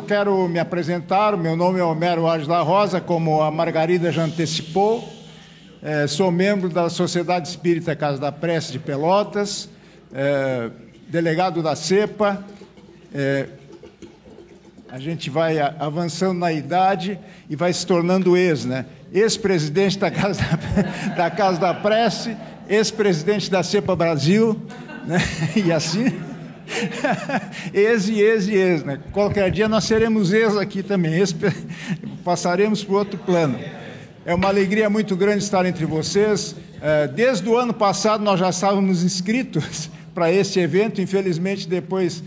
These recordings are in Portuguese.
eu quero me apresentar. O meu nome é Homero Ângela Rosa, como a Margarida já antecipou. Sou membro da Sociedade Espírita Casa da Prece de Pelotas, delegado da CEPA. A gente vai avançando na idade e vai se tornando né? Ex-presidente da Casa da Prece, ex-presidente da CEPA Brasil, né? E assim... ex, né? Qualquer dia nós seremos ex aqui também, passaremos para o outro plano. É uma alegria muito grande estar entre vocês. Desde o ano passado nós já estávamos inscritos para esse evento. Infelizmente, depois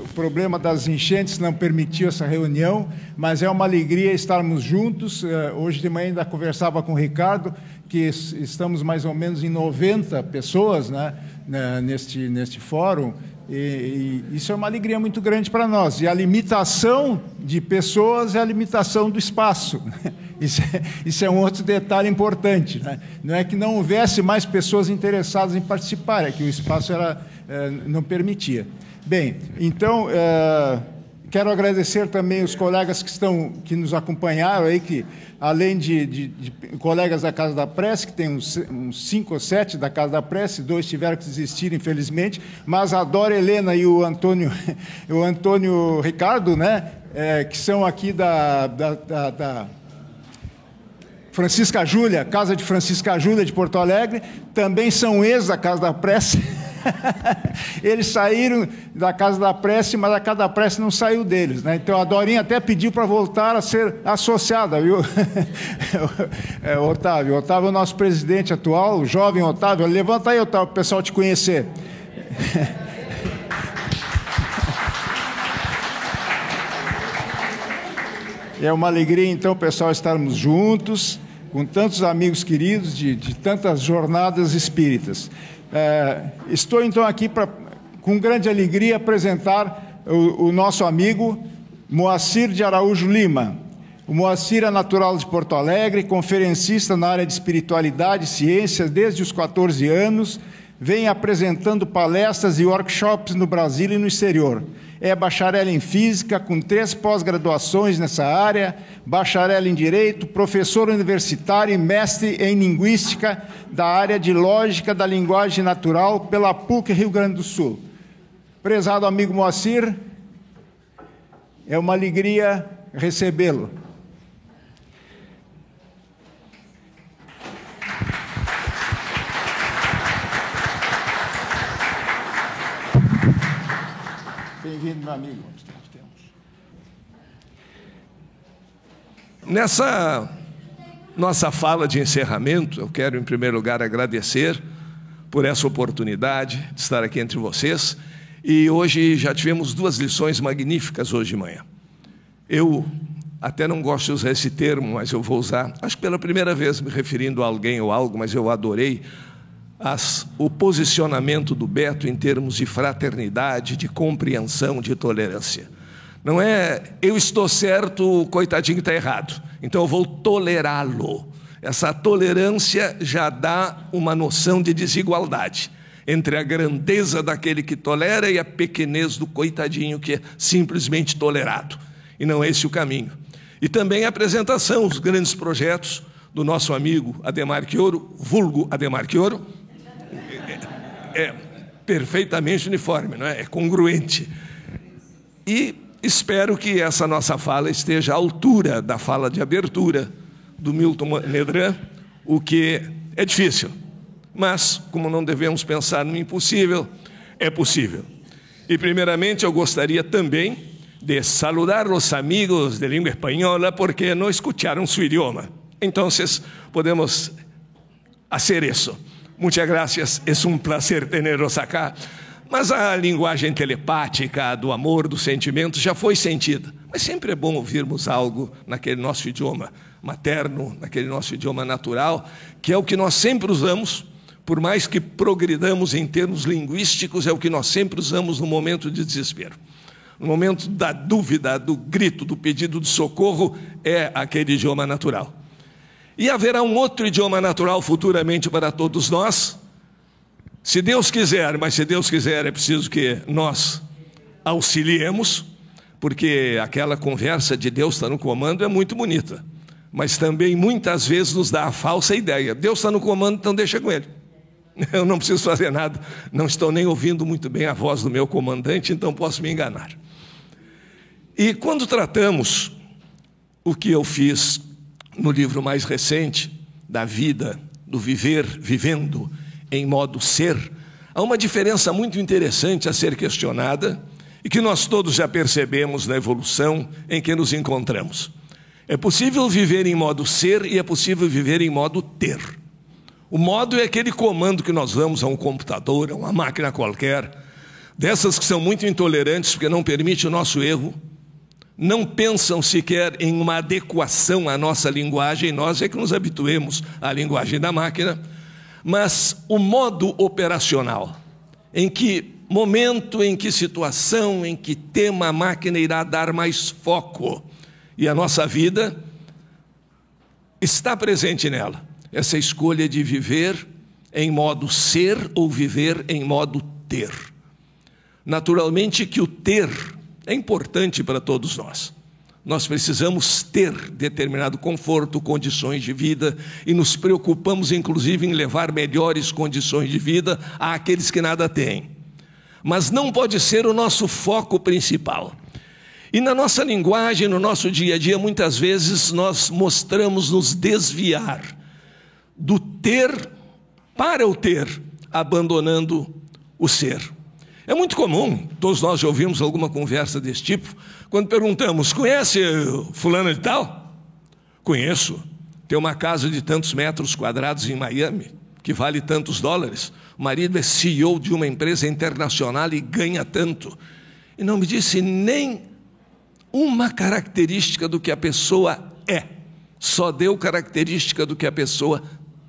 o problema das enchentes não permitiu essa reunião, mas é uma alegria estarmos juntos. Hoje de manhã ainda conversava com o Ricardo, que estamos mais ou menos em 90 pessoas, né, neste fórum, e isso é uma alegria muito grande para nós. E a limitação de pessoas é a limitação do espaço. Isso é um outro detalhe importante, né? Não é que não houvesse mais pessoas interessadas em participar, é que o espaço não permitia. Bem, então, quero agradecer também os colegas que nos acompanharam aí, que além de colegas da Casa da Prece, que tem uns 5 ou 7 da Casa da Prece, 2 tiveram que desistir, infelizmente, mas a Dora Helena e o Antônio Ricardo, né, que são aqui da Francisca Júlia, Casa de Francisca Júlia de Porto Alegre, também são ex da Casa da Prece. Eles saíram da Casa da Prece, mas a Casa da Prece não saiu deles, né? Então a Dorinha até pediu para voltar a ser associada, viu? Otávio é o nosso presidente atual, o jovem Otávio. Levanta aí, Otávio, para o pessoal te conhecer. É uma alegria, então, pessoal, estarmos juntos, com tantos amigos queridos de tantas jornadas espíritas. Estou, então, aqui com grande alegria, apresentar o nosso amigo Moacir de Araújo Lima. O Moacir é natural de Porto Alegre, conferencista na área de espiritualidade e ciências desde os 14 anos, vem apresentando palestras e workshops no Brasil e no exterior. É bacharel em Física, com 3 pós-graduações nessa área, bacharel em Direito, professor universitário e mestre em Linguística da área de Lógica da Linguagem Natural pela PUC Rio Grande do Sul. Prezado amigo Moacir, é uma alegria recebê-lo. Bem-vindo, meu amigo. Nessa nossa fala de encerramento, eu quero, em primeiro lugar, agradecer por essa oportunidade de estar aqui entre vocês. E hoje já tivemos 2 lições magníficas hoje de manhã. Eu até não gosto de usar esse termo, mas eu vou usar, acho que pela primeira vez me referindo a alguém ou algo, mas eu adorei o posicionamento do Beto em termos de fraternidade, de compreensão, de tolerância. Não é, eu estou certo, o coitadinho está errado, então eu vou tolerá-lo. Essa tolerância já dá uma noção de desigualdade entre a grandeza daquele que tolera e a pequenez do coitadinho que é simplesmente tolerado. E não é esse o caminho. E também a apresentação, os grandes projetos do nosso amigo Adhemar Quioro, vulgo Adhemar Quioro, é perfeitamente uniforme, não é? É congruente. E espero que essa nossa fala esteja à altura da fala de abertura do Milton Nedran, o que é difícil. Mas, como não devemos pensar no impossível, é possível. E, primeiramente, eu gostaria também de saludar os amigos de língua espanhola porque não escutaram su idioma. Então, podemos fazer isso. Muchas gracias, es un placer tenerlos acá. Mas a linguagem telepática do amor, do sentimento, já foi sentida. Mas sempre é bom ouvirmos algo naquele nosso idioma materno, naquele nosso idioma natural, que é o que nós sempre usamos, por mais que progridamos em termos linguísticos, é o que nós sempre usamos no momento de desespero. No momento da dúvida, do grito, do pedido de socorro, é aquele idioma natural. E haverá um outro idioma natural futuramente para todos nós, se Deus quiser, mas se Deus quiser é preciso que nós auxiliemos, porque aquela conversa de Deus está no comando é muito bonita, mas também muitas vezes nos dá a falsa ideia. Deus está no comando, então deixa com ele. Eu não preciso fazer nada, não estou nem ouvindo muito bem a voz do meu comandante, então posso me enganar. E quando tratamos o que eu fiz no livro mais recente, da vida, do viver, vivendo em modo ser, há uma diferença muito interessante a ser questionada e que nós todos já percebemos na evolução em que nos encontramos. É possível viver em modo ser e é possível viver em modo ter. O modo é aquele comando que nós damos a um computador, a uma máquina qualquer, dessas que são muito intolerantes porque não permite o nosso erro, não pensam sequer em uma adequação à nossa linguagem, nós é que nos habituemos à linguagem da máquina, mas o modo operacional, em que momento, em que situação, em que tema a máquina irá dar mais foco, e a nossa vida está presente nela, essa escolha de viver em modo ser ou viver em modo ter. Naturalmente que o ter é importante para todos nós. Nós precisamos ter determinado conforto, condições de vida, e nos preocupamos, inclusive, em levar melhores condições de vida àqueles que nada têm. Mas não pode ser o nosso foco principal. E na nossa linguagem, no nosso dia a dia, muitas vezes nós mostramos nos desviar do ter para o ter, abandonando o ser. É muito comum, todos nós já ouvimos alguma conversa desse tipo, quando perguntamos, conhece fulano de tal? Conheço, tem uma casa de tantos metros quadrados em Miami, que vale tantos dólares, o marido é CEO de uma empresa internacional e ganha tanto, e não me disse nem uma característica do que a pessoa é, só deu característica do que a pessoa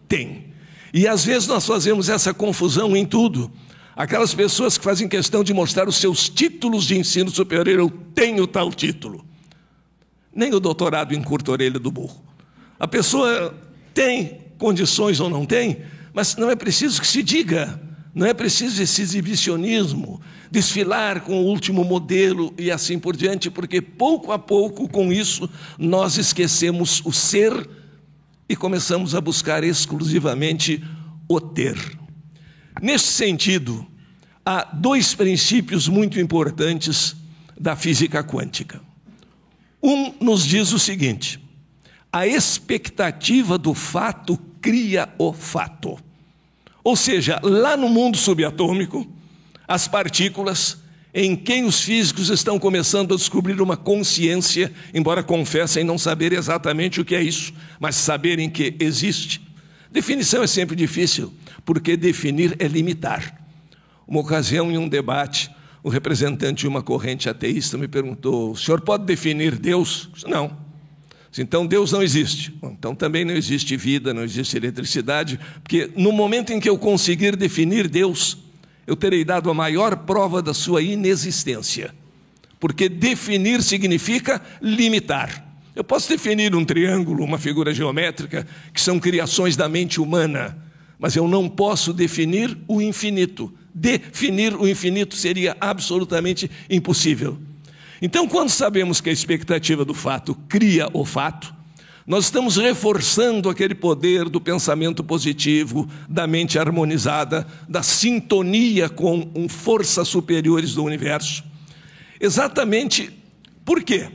tem. E às vezes nós fazemos essa confusão em tudo. Aquelas pessoas que fazem questão de mostrar os seus títulos de ensino superior, eu tenho tal título. Nem o doutorado encurta a orelha do burro. A pessoa tem condições ou não tem, mas não é preciso que se diga, não é preciso esse exibicionismo, desfilar com o último modelo e assim por diante, porque pouco a pouco com isso nós esquecemos o ser e começamos a buscar exclusivamente o ter. Nesse sentido, há dois princípios muito importantes da física quântica. Um nos diz o seguinte: a expectativa do fato cria o fato. Ou seja, lá no mundo subatômico, as partículas, em quem os físicos estão começando a descobrir uma consciência, embora confessem não saber exatamente o que é isso, mas saberem que existe. Definição é sempre difícil, porque definir é limitar. Uma ocasião, em um debate, o representante de uma corrente ateísta me perguntou, o senhor pode definir Deus? Não. Então Deus não existe. Bom, então também não existe vida, não existe eletricidade, porque no momento em que eu conseguir definir Deus, eu terei dado a maior prova da sua inexistência. Porque definir significa limitar. Eu posso definir um triângulo, uma figura geométrica, que são criações da mente humana, mas eu não posso definir o infinito. Definir o infinito seria absolutamente impossível. Então, quando sabemos que a expectativa do fato cria o fato, nós estamos reforçando aquele poder do pensamento positivo, da mente harmonizada, da sintonia com forças superiores do universo. Exatamente por quê?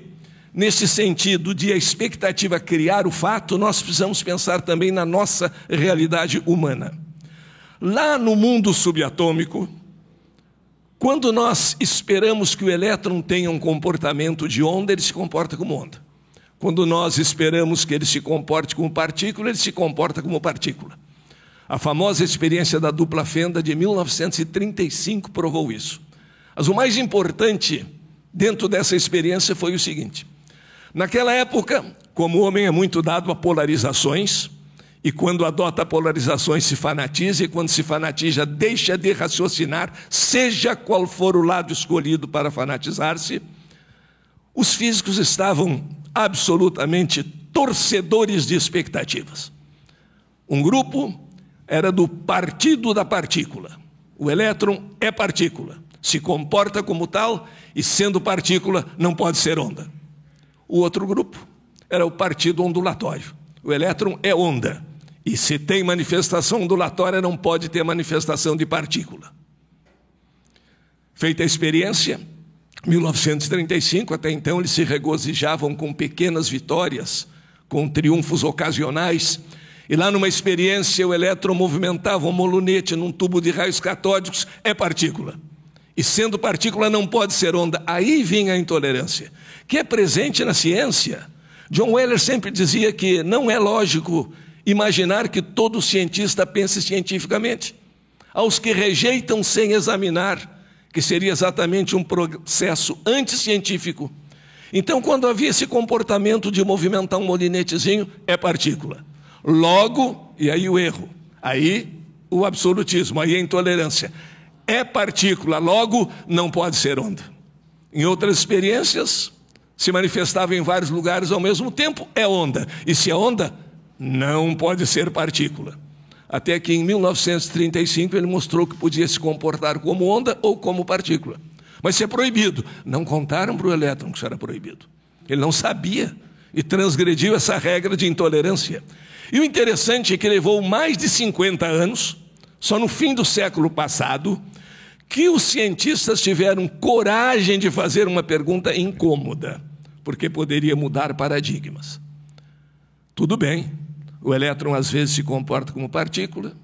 Nesse sentido de a expectativa criar o fato, nós precisamos pensar também na nossa realidade humana. Lá no mundo subatômico, quando nós esperamos que o elétron tenha um comportamento de onda, ele se comporta como onda. Quando nós esperamos que ele se comporte como partícula, ele se comporta como partícula. A famosa experiência da dupla fenda de 1935 provou isso. Mas o mais importante dentro dessa experiência foi o seguinte: naquela época, como o homem é muito dado a polarizações, e quando adota polarizações se fanatiza, e quando se fanatiza deixa de raciocinar, seja qual for o lado escolhido para fanatizar-se, os físicos estavam absolutamente torcedores de expectativas. Um grupo era do partido da partícula. O elétron é partícula. se comporta como tal e, sendo partícula, não pode ser onda. O outro grupo era o partido ondulatório. O elétron é onda, e se tem manifestação ondulatória, não pode ter manifestação de partícula. Feita a experiência, 1935, até então eles se regozijavam com pequenas vitórias, com triunfos ocasionais, e lá numa experiência o elétron movimentava um molunete num tubo de raios catódicos, é partícula. E sendo partícula não pode ser onda. Aí vinha a intolerância, que é presente na ciência. John Wheeler sempre dizia que não é lógico imaginar que todo cientista pense cientificamente. Aos que rejeitam sem examinar, que seria exatamente um processo anticientífico. Então, quando havia esse comportamento de movimentar um molinetezinho, é partícula. Logo, e aí o erro, aí o absolutismo, aí a intolerância. É partícula, logo não pode ser onda. Em outras experiências, se manifestava em vários lugares ao mesmo tempo, é onda. E se é onda, não pode ser partícula. Até que em 1935 ele mostrou que podia se comportar como onda ou como partícula. Mas isso é proibido. Não contaram para o elétron que isso era proibido. Ele não sabia e transgrediu essa regra de intolerância. E o interessante é que levou mais de 50 anos, só no fim do século passado, que os cientistas tiveram coragem de fazer uma pergunta incômoda, porque poderia mudar paradigmas. Tudo bem, o elétron às vezes se comporta como partícula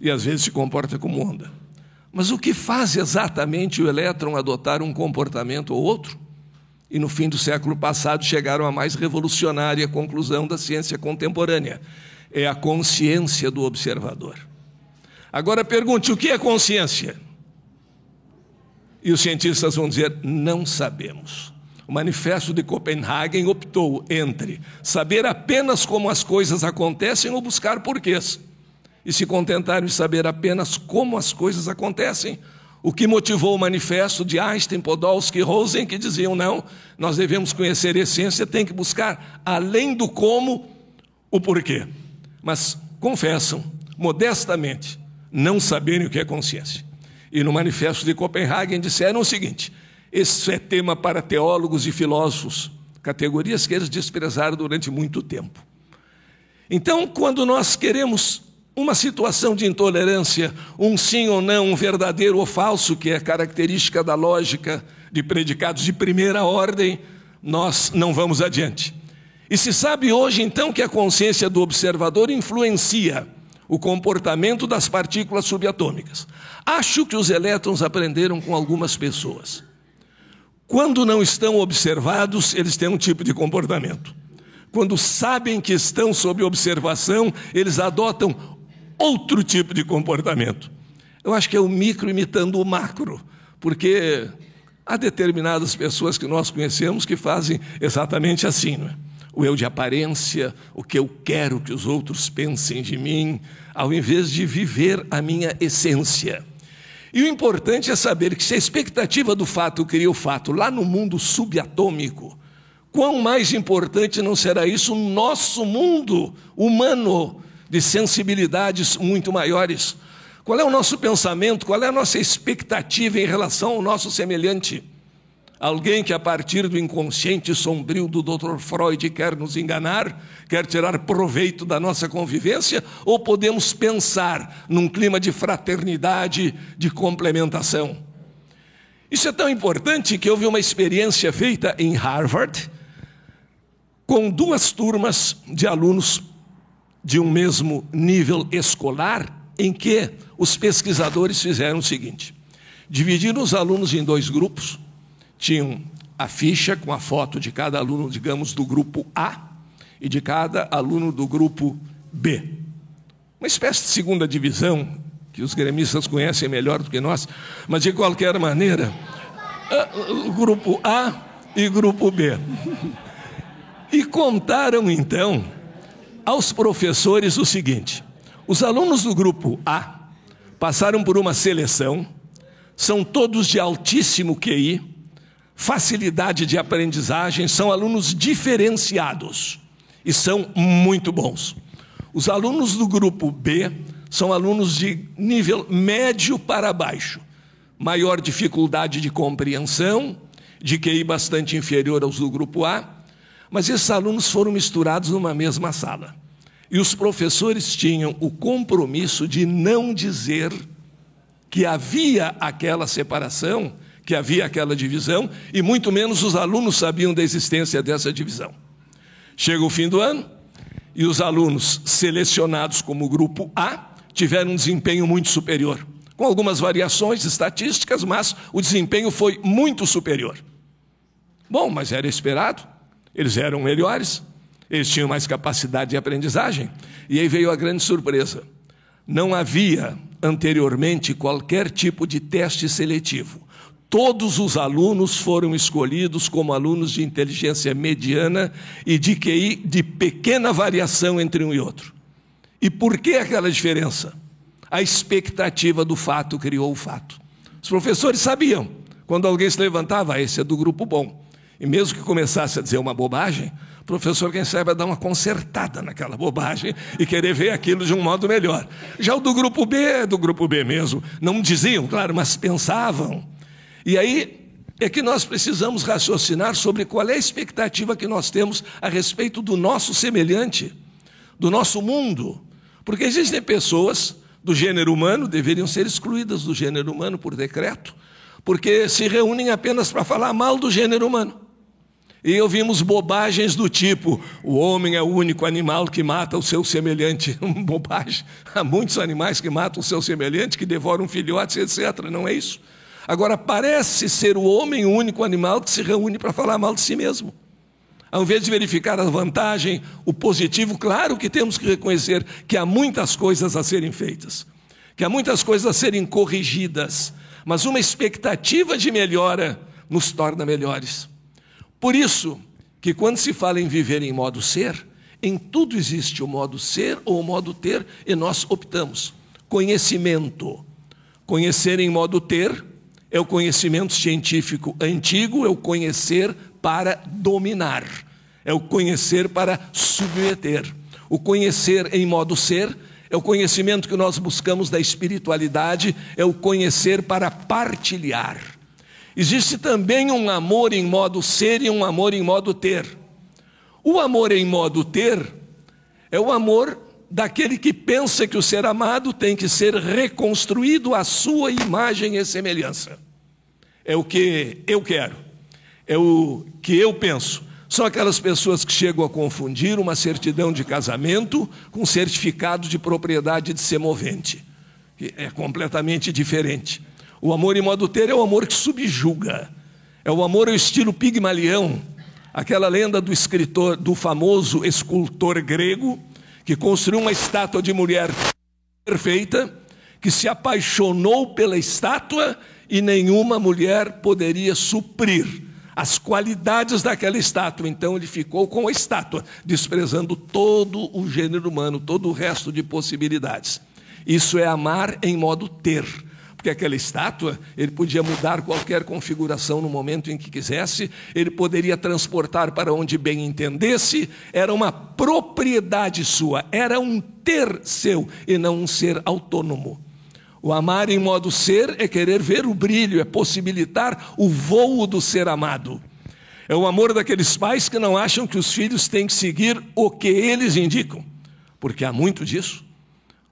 e às vezes se comporta como onda. Mas o que faz exatamente o elétron adotar um comportamento ou outro? E no fim do século passado chegaram à mais revolucionária conclusão da ciência contemporânea. É a consciência do observador. Agora pergunte, o que é consciência? E os cientistas vão dizer, não sabemos. O Manifesto de Copenhague optou entre saber apenas como as coisas acontecem ou buscar porquês. E se contentaram em saber apenas como as coisas acontecem, o que motivou o manifesto de Einstein, Podolsky e Rosen, que diziam, não, nós devemos conhecer a essência, tem que buscar, além do como, o porquê. Mas confessam, modestamente, não saberem o que é consciência. E no Manifesto de Copenhague disseram o seguinte, isso é tema para teólogos e filósofos, categorias que eles desprezaram durante muito tempo. Então, quando nós queremos uma situação de intolerância, um sim ou não, um verdadeiro ou falso, que é característica da lógica de predicados de primeira ordem, nós não vamos adiante. E se sabe hoje, então, que a consciência do observador influencia o comportamento das partículas subatômicas. Acho que os elétrons aprenderam com algumas pessoas. Quando não estão observados, eles têm um tipo de comportamento. Quando sabem que estão sob observação, eles adotam outro tipo de comportamento. Eu acho que é o micro imitando o macro, porque há determinadas pessoas que nós conhecemos que fazem exatamente assim, não é? O eu de aparência, o que eu quero que os outros pensem de mim, ao invés de viver a minha essência. E o importante é saber que se a expectativa do fato cria o fato lá no mundo subatômico, quão mais importante não será isso no nosso mundo humano, de sensibilidades muito maiores? Qual é o nosso pensamento, qual é a nossa expectativa em relação ao nosso semelhante? Alguém que a partir do inconsciente sombrio do Dr. Freud quer nos enganar, quer tirar proveito da nossa convivência, ou podemos pensar num clima de fraternidade, de complementação? Isso é tão importante que houve uma experiência feita em Harvard, com 2 turmas de alunos de um mesmo nível escolar, em que os pesquisadores fizeram o seguinte, dividiram os alunos em 2 grupos, tinham a ficha com a foto de cada aluno, digamos, do grupo A e de cada aluno do grupo B. Uma espécie de segunda divisão, que os gremistas conhecem melhor do que nós, mas de qualquer maneira, o grupo A e grupo B. E contaram, então, aos professores o seguinte, os alunos do grupo A passaram por uma seleção, são todos de altíssimo QI, facilidade de aprendizagem, são alunos diferenciados e são muito bons. Os alunos do grupo B são alunos de nível médio para baixo, maior dificuldade de compreensão, de QI bastante inferior aos do grupo A, mas esses alunos foram misturados numa mesma sala. E os professores tinham o compromisso de não dizer que havia aquela separação, que havia aquela divisão, e muito menos os alunos sabiam da existência dessa divisão. Chega o fim do ano, e os alunos selecionados como grupo A tiveram um desempenho muito superior, com algumas variações estatísticas, mas o desempenho foi muito superior. Bom, mas era esperado, eles eram melhores, eles tinham mais capacidade de aprendizagem, e aí veio a grande surpresa. Não havia anteriormente qualquer tipo de teste seletivo. Todos os alunos foram escolhidos como alunos de inteligência mediana e de QI de pequena variação entre um e outro. E por que aquela diferença? A expectativa do fato criou o fato. Os professores sabiam, quando alguém se levantava, esse é do grupo bom. E mesmo que começasse a dizer uma bobagem, o professor, quem sabe, vai dar uma consertada naquela bobagem e querer ver aquilo de um modo melhor. Já o do grupo B é do grupo B mesmo. Não diziam, claro, mas pensavam. E aí é que nós precisamos raciocinar sobre qual é a expectativa que nós temos a respeito do nosso semelhante, do nosso mundo. Porque existem pessoas do gênero humano, deveriam ser excluídas do gênero humano por decreto, porque se reúnem apenas para falar mal do gênero humano. E ouvimos bobagens do tipo, o homem é o único animal que mata o seu semelhante. Bobagem. Há muitos animais que matam o seu semelhante, que devoram filhotes, etc. Não é isso? Agora, parece ser o homem o único animal que se reúne para falar mal de si mesmo. Ao invés de verificar a vantagem, o positivo, claro que temos que reconhecer que há muitas coisas a serem feitas, que há muitas coisas a serem corrigidas, mas uma expectativa de melhora nos torna melhores. Por isso que quando se fala em viver em modo ser, em tudo existe o modo ser ou o modo ter, e nós optamos. Conhecimento. Conhecer em modo ter é o conhecimento científico antigo, é o conhecer para dominar, é o conhecer para submeter. O conhecer em modo ser é o conhecimento que nós buscamos da espiritualidade, é o conhecer para partilhar. Existe também um amor em modo ser e um amor em modo ter. O amor em modo ter é o amor daquele que pensa que o ser amado tem que ser reconstruído à sua imagem e semelhança. É o que eu quero, é o que eu penso. São aquelas pessoas que chegam a confundir uma certidão de casamento com certificado de propriedade de semovente, que é completamente diferente. O amor em modo ter é o amor que subjuga, é o amor ao estilo Pigmalião, aquela lenda do escritor, do famoso escultor grego, que construiu uma estátua de mulher perfeita, que se apaixonou pela estátua e nenhuma mulher poderia suprir as qualidades daquela estátua. Então ele ficou com a estátua, desprezando todo o gênero humano, todo o resto de possibilidades. Isso é amar em modo ter. Porque aquela estátua, ele podia mudar qualquer configuração no momento em que quisesse, ele poderia transportar para onde bem entendesse, era uma propriedade sua, era um ter seu e não um ser autônomo. O amar em modo ser é querer ver o brilho, é possibilitar o voo do ser amado. É o amor daqueles pais que não acham que os filhos têm que seguir o que eles indicam, porque há muito disso.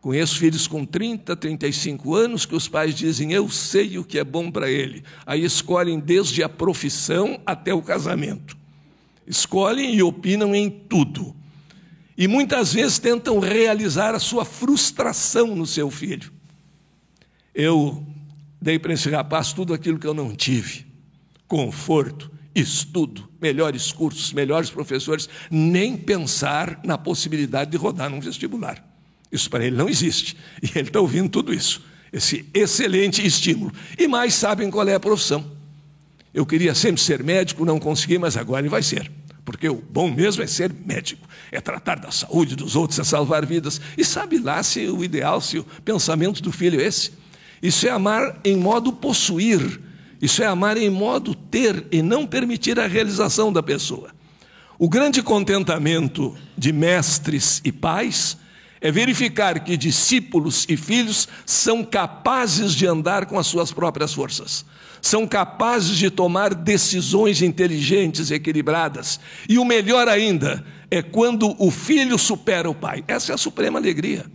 Conheço filhos com 30, 35 anos que os pais dizem, eu sei o que é bom para ele. Aí escolhem desde a profissão até o casamento. Escolhem e opinam em tudo. E muitas vezes tentam realizar a sua frustração no seu filho. Eu dei para esse rapaz tudo aquilo que eu não tive. Conforto, estudo, melhores cursos, melhores professores, nem pensar na possibilidade de rodar num vestibular. Isso para ele não existe. E ele está ouvindo tudo isso. Esse excelente estímulo. E mais sabem qual é a profissão. Eu queria sempre ser médico, não consegui, mas agora ele vai ser. Porque o bom mesmo é ser médico. É tratar da saúde dos outros, é salvar vidas. E sabe lá se o ideal, se o pensamento do filho é esse. Isso é amar em modo possuir. Isso é amar em modo ter e não permitir a realização da pessoa. O grande contentamento de mestres e pais É verificar que discípulos e filhos são capazes de andar com as suas próprias forças, são capazes de tomar decisões inteligentes e equilibradas. E o melhor ainda é quando o filho supera o pai. Essa é a suprema alegria.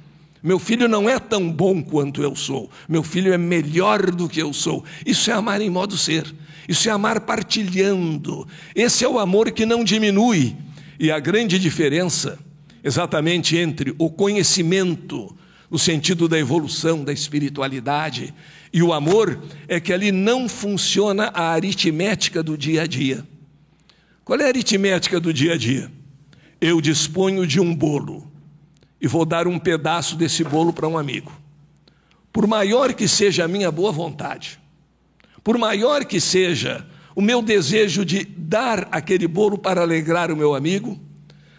Meu filho não é tão bom quanto eu sou, meu filho é melhor do que eu sou. Isso é amar em modo ser, isso é amar partilhando. Esse é o amor que não diminui. E a grande diferença exatamente entre o conhecimento, no sentido da evolução, da espiritualidade, e o amor, é que ali não funciona a aritmética do dia a dia. Qual é a aritmética do dia a dia? Eu disponho de um bolo e vou dar um pedaço desse bolo para um amigo. Por maior que seja a minha boa vontade, por maior que seja o meu desejo de dar aquele bolo para alegrar o meu amigo,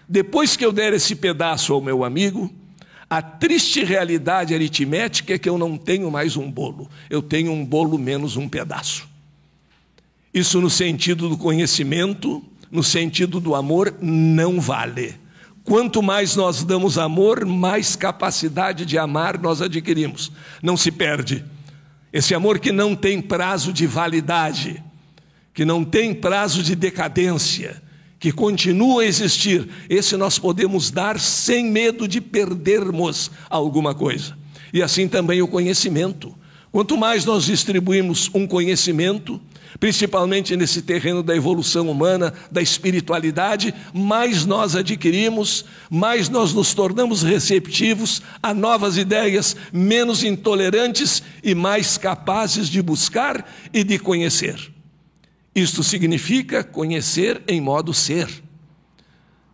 depois que eu der esse pedaço ao meu amigo, a triste realidade aritmética é que eu não tenho mais um bolo, eu tenho um bolo menos um pedaço. Isso no sentido do conhecimento, no sentido do amor, não vale. Quanto mais nós damos amor, mais capacidade de amar nós adquirimos. Não se perde. Esse amor que não tem prazo de validade, que não tem prazo de decadência, que continua a existir, esse nós podemos dar sem medo de perdermos alguma coisa. E assim também o conhecimento. Quanto mais nós distribuímos um conhecimento, principalmente nesse terreno da evolução humana, da espiritualidade, mais nós adquirimos, mais nós nos tornamos receptivos a novas ideias, menos intolerantes e mais capazes de buscar e de conhecer. Isto significa conhecer em modo ser.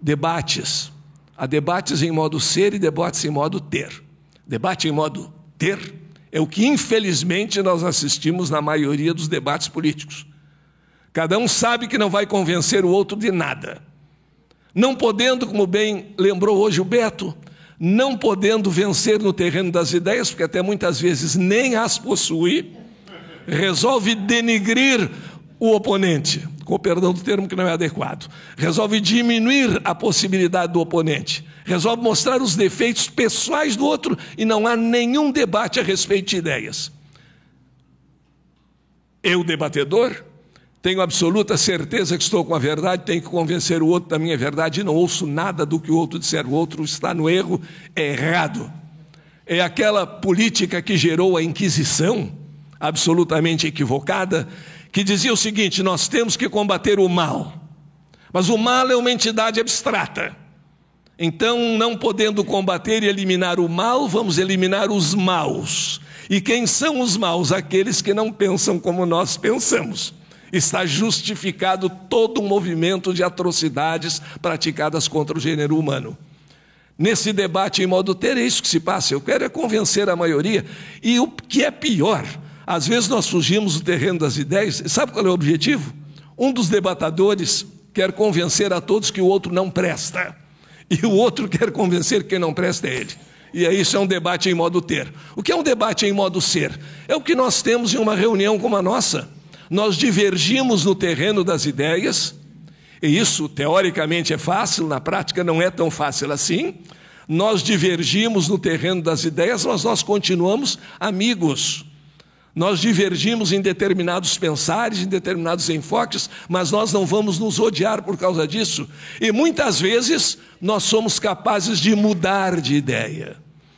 Debates. Há debates em modo ser e debates em modo ter. Debate em modo ter é o que infelizmente nós assistimos na maioria dos debates políticos. Cada um sabe que não vai convencer o outro de nada. Não podendo, como bem lembrou hoje o Beto, não podendo vencer no terreno das ideias, porque até muitas vezes nem as possui, resolve denigrir o oponente, com o perdão do termo que não é adequado, resolve diminuir a possibilidade do oponente, resolve mostrar os defeitos pessoais do outro e não há nenhum debate a respeito de ideias. Eu, debatedor, tenho absoluta certeza que estou com a verdade, tenho que convencer o outro da minha verdade e não ouço nada do que o outro disser. O outro está no erro, é errado. É aquela política que gerou a Inquisição, absolutamente equivocada, que dizia o seguinte: nós temos que combater o mal, mas o mal é uma entidade abstrata. Então, não podendo combater e eliminar o mal, vamos eliminar os maus. E quem são os maus? Aqueles que não pensam como nós pensamos. Está justificado todo um movimento de atrocidades praticadas contra o gênero humano. Nesse debate em modo ter, é isso que se passa. Eu quero é convencer a maioria. E o que é pior, às vezes nós fugimos do terreno das ideias. Sabe qual é o objetivo? Um dos debatadores quer convencer a todos que o outro não presta. E o outro quer convencer que quem não presta é ele. E aí isso é um debate em modo ter. O que é um debate em modo ser? É o que nós temos em uma reunião como a nossa. Nós divergimos no terreno das ideias, e isso teoricamente é fácil, na prática não é tão fácil assim. Nós divergimos no terreno das ideias, mas nós continuamos amigos. Nós divergimos em determinados pensares, em determinados enfoques, mas nós não vamos nos odiar por causa disso. E muitas vezes nós somos capazes de mudar de ideia.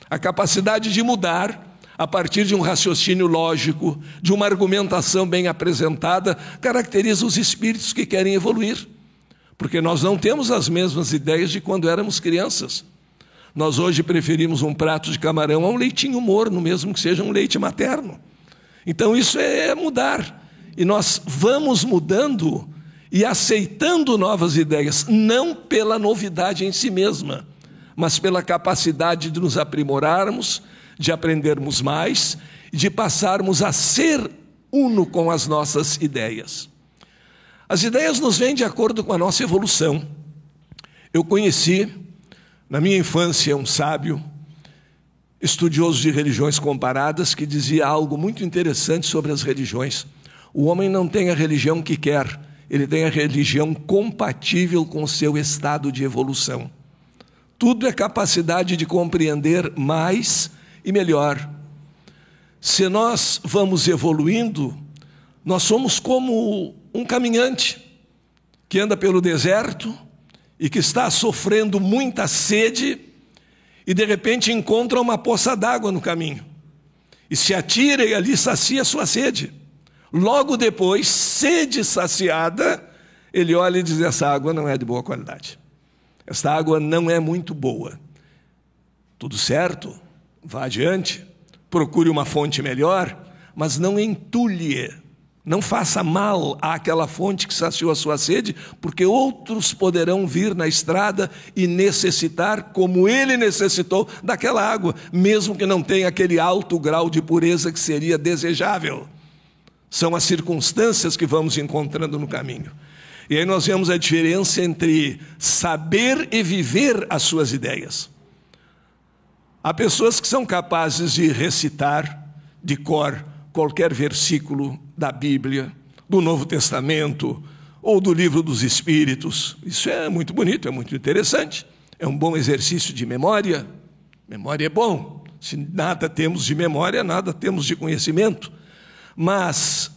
A capacidade de mudar a partir de um raciocínio lógico, de uma argumentação bem apresentada, caracteriza os espíritos que querem evoluir. Porque nós não temos as mesmas ideias de quando éramos crianças. Nós hoje preferimos um prato de camarão a um leitinho morno, mesmo que seja um leite materno. Então isso é mudar. E nós vamos mudando e aceitando novas ideias, não pela novidade em si mesma, mas pela capacidade de nos aprimorarmos, de aprendermos mais, de passarmos a ser uno com as nossas ideias. As ideias nos vêm de acordo com a nossa evolução. Eu conheci, na minha infância, um sábio, estudioso de religiões comparadas, que dizia algo muito interessante sobre as religiões. O homem não tem a religião que quer, ele tem a religião compatível com o seu estado de evolução. Tudo é capacidade de compreender mais e melhor. Se nós vamos evoluindo, nós somos como um caminhante que anda pelo deserto e que está sofrendo muita sede e de repente encontra uma poça d'água no caminho e se atira e ali sacia sua sede. Logo depois, sede saciada, ele olha e diz: essa água não é de boa qualidade, essa água não é muito boa. Tudo certo, vá adiante, procure uma fonte melhor, mas não entulhe, não faça mal àquela fonte que saciou a sua sede, porque outros poderão vir na estrada e necessitar, como ele necessitou, daquela água, mesmo que não tenha aquele alto grau de pureza que seria desejável. São as circunstâncias que vamos encontrando no caminho. E aí nós vemos a diferença entre saber e viver as suas ideias. Há pessoas que são capazes de recitar de cor qualquer versículo da Bíblia, do Novo Testamento ou do Livro dos Espíritos. Isso é muito bonito, é muito interessante. É um bom exercício de memória. Memória é bom. Se nada temos de memória, nada temos de conhecimento. Mas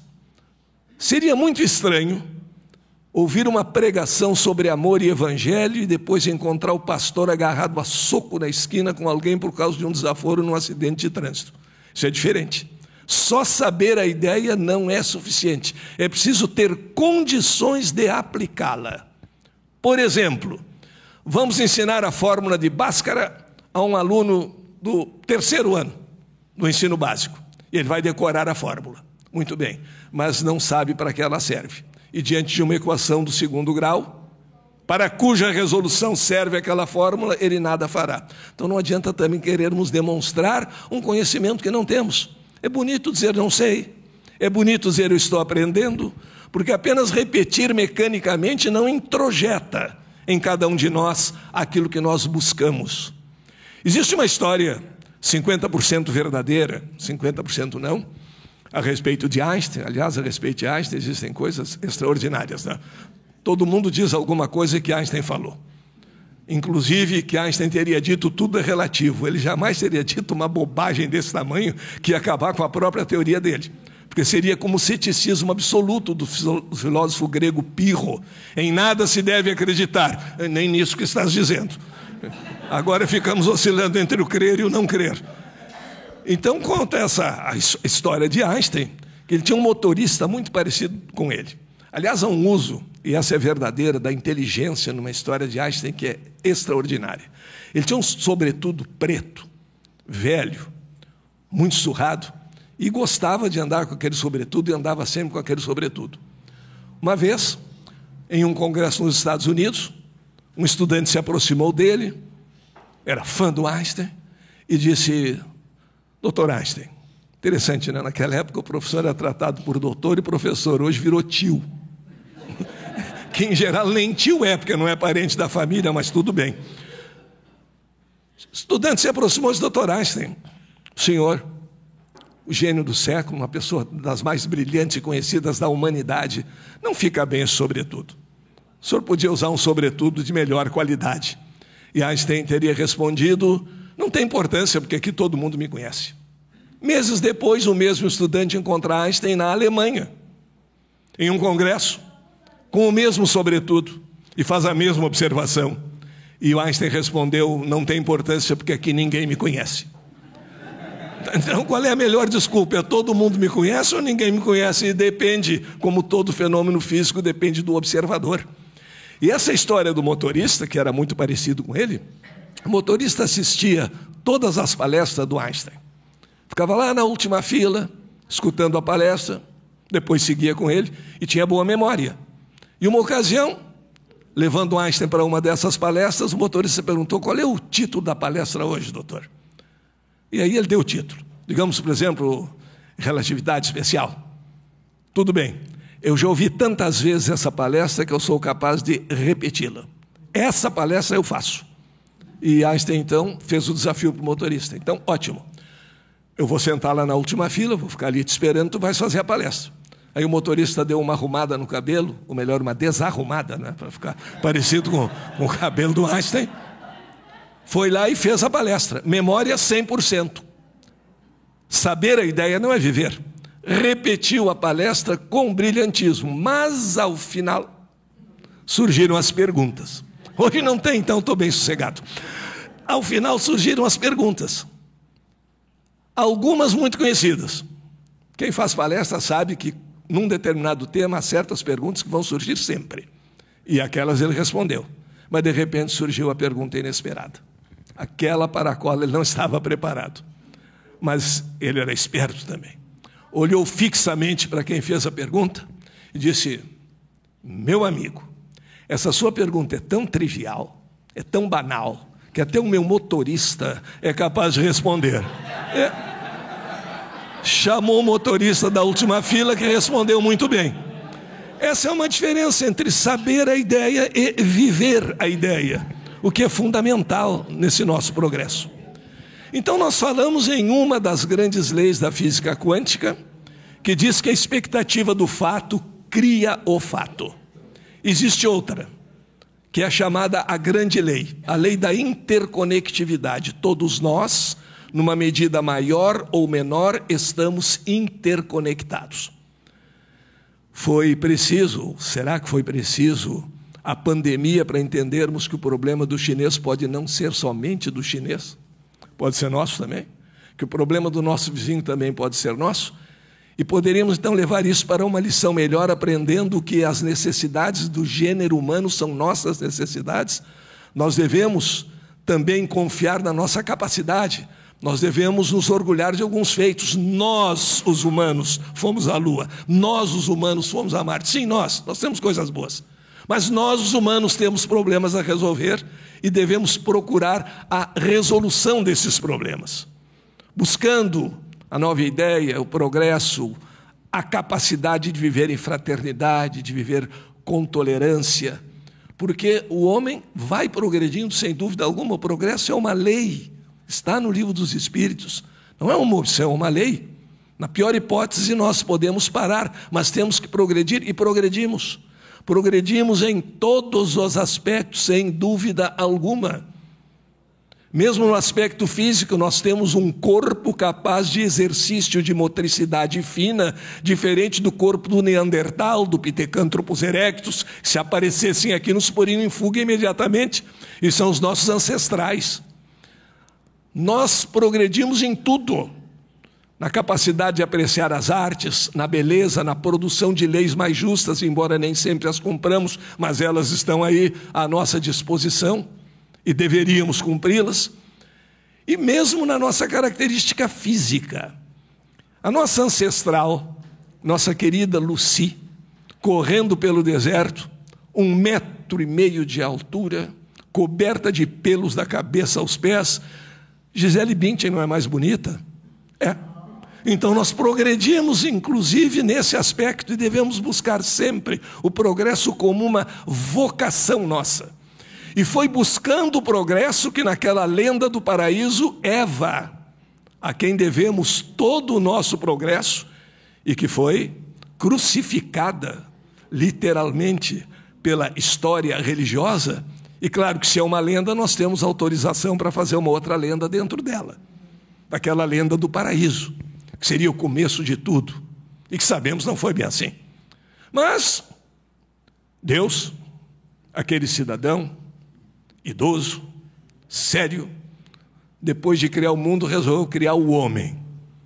seria muito estranho ouvir uma pregação sobre amor e evangelho e depois encontrar o pastor agarrado a soco na esquina com alguém por causa de um desaforo num acidente de trânsito. Isso é diferente. Só saber a ideia não é suficiente. É preciso ter condições de aplicá-la. Por exemplo, vamos ensinar a fórmula de Bhaskara a um aluno do 3º ano do ensino básico. E ele vai decorar a fórmula. Muito bem, mas não sabe para que ela serve. E diante de uma equação do 2º grau, para cuja resolução serve aquela fórmula, ele nada fará. Então não adianta também querermos demonstrar um conhecimento que não temos. É bonito dizer não sei, é bonito dizer eu estou aprendendo, porque apenas repetir mecanicamente não introjeta em cada um de nós aquilo que nós buscamos. Existe uma história 50% verdadeira, 50% não, a respeito de Einstein. Aliás, a respeito de Einstein existem coisas extraordinárias, né? Todo mundo diz alguma coisa que Einstein falou. Inclusive que Einstein teria dito tudo é relativo. Ele jamais teria dito uma bobagem desse tamanho que ia acabar com a própria teoria dele. Porque seria como o ceticismo absoluto do filósofo grego Pirro. Em nada se deve acreditar, nem nisso que estás dizendo. Agora ficamos oscilando entre o crer e o não crer. Então conta a história de Einstein, que ele tinha um motorista muito parecido com ele. Aliás, há um uso, e essa é verdadeira, da inteligência numa história de Einstein que é extraordinária. Ele tinha um sobretudo preto, velho, muito surrado, e gostava de andar com aquele sobretudo, e andava sempre com aquele sobretudo. Uma vez, em um congresso nos Estados Unidos, um estudante se aproximou dele, era fã do Einstein, e disse: doutor Einstein, interessante, né? Naquela época o professor era tratado por doutor e professor, hoje virou tio. Que em geral nem tio é, porque não é parente da família, mas tudo bem. O estudante se aproximou de doutor Einstein. O senhor, o gênio do século, uma pessoa das mais brilhantes e conhecidas da humanidade, não fica bem esse sobretudo. O senhor podia usar um sobretudo de melhor qualidade. E Einstein teria respondido: não tem importância, porque aqui todo mundo me conhece. Meses depois, o mesmo estudante encontra Einstein na Alemanha, em um congresso, com o mesmo sobretudo, e faz a mesma observação. E o Einstein respondeu: não tem importância, porque aqui ninguém me conhece. Então, qual é a melhor desculpa? É todo mundo me conhece ou ninguém me conhece? E depende, como todo fenômeno físico, depende do observador. E essa história do motorista, que era muito parecido com ele, o motorista assistia todas as palestras do Einstein. Ficava lá na última fila, escutando a palestra, depois seguia com ele e tinha boa memória. E uma ocasião, levando Einstein para uma dessas palestras, o motorista perguntou: qual é o título da palestra hoje, doutor? E aí ele deu o título. Digamos, por exemplo, relatividade especial. Tudo bem, eu já ouvi tantas vezes essa palestra que eu sou capaz de repeti-la. Essa palestra eu faço. E Einstein, então, fez o desafio para o motorista. Então, ótimo. Eu vou sentar lá na última fila, vou ficar ali te esperando, tu vais fazer a palestra. Aí o motorista deu uma arrumada no cabelo, ou melhor, uma desarrumada, né, para ficar parecido com o cabelo do Einstein. Foi lá e fez a palestra. Memória 100%. Saber a ideia não é viver. Repetiu a palestra com brilhantismo, mas ao final surgiram as perguntas. Hoje não tem, então estou bem sossegado. Ao final surgiram as perguntas. Algumas muito conhecidas. Quem faz palestra sabe que num determinado tema há certas perguntas que vão surgir sempre. E aquelas ele respondeu. Mas de repente surgiu a pergunta inesperada. Aquela para a qual ele não estava preparado. Mas ele era esperto também. Olhou fixamente para quem fez a pergunta e disse: meu amigo, essa sua pergunta é tão trivial, é tão banal, que até o meu motorista é capaz de responder. Chamou o motorista da última fila, que respondeu muito bem. Essa é uma diferença entre saber a ideia e viver a ideia, o que é fundamental nesse nosso progresso. Então nós falamos em uma das grandes leis da física quântica, que diz que a expectativa do fato cria o fato. Existe outra, que é chamada a grande lei, a lei da interconectividade. Todos nós, numa medida maior ou menor, estamos interconectados. Foi preciso, será que foi preciso a pandemia para entendermos que o problema do chinês pode não ser somente do chinês? Pode ser nosso também? Que o problema do nosso vizinho também pode ser nosso? E poderíamos então levar isso para uma lição melhor, aprendendo que as necessidades do gênero humano são nossas necessidades. Nós devemos também confiar na nossa capacidade. Nós devemos nos orgulhar de alguns feitos. Nós, os humanos, fomos à Lua. Nós, os humanos, fomos a Marte. Sim, nós temos coisas boas. Mas nós, os humanos, temos problemas a resolver e devemos procurar a resolução desses problemas. Buscando a nova ideia, o progresso, a capacidade de viver em fraternidade, de viver com tolerância. Porque o homem vai progredindo, sem dúvida alguma. O progresso é uma lei. Está no livro dos Espíritos. Não é uma opção, é uma lei. Na pior hipótese, nós podemos parar, mas temos que progredir e progredimos. Progredimos em todos os aspectos, sem dúvida alguma. Mesmo no aspecto físico, nós temos um corpo capaz de exercício de motricidade fina, diferente do corpo do Neandertal, do Pithecanthropus erectus, que se aparecessem aqui nos poriam em fuga imediatamente, e são os nossos ancestrais. Nós progredimos em tudo, na capacidade de apreciar as artes, na beleza, na produção de leis mais justas, embora nem sempre as cumpramos, mas elas estão aí à nossa disposição e deveríamos cumpri-las. E mesmo na nossa característica física. A nossa ancestral, nossa querida Lucy, correndo pelo deserto, 1,5 metro de altura, coberta de pelos da cabeça aos pés. Gisele Bündchen não é mais bonita? É. Então nós progredimos, inclusive, nesse aspecto e devemos buscar sempre o progresso como uma vocação nossa. E foi buscando o progresso que naquela lenda do paraíso, Eva, a quem devemos todo o nosso progresso, e que foi crucificada, literalmente, pela história religiosa. E claro que se é uma lenda, nós temos autorização para fazer uma outra lenda dentro dela. Daquela lenda do paraíso, que seria o começo de tudo. E que sabemos não foi bem assim. Mas Deus, aquele cidadão idoso, sério, depois de criar o mundo, resolveu criar o homem.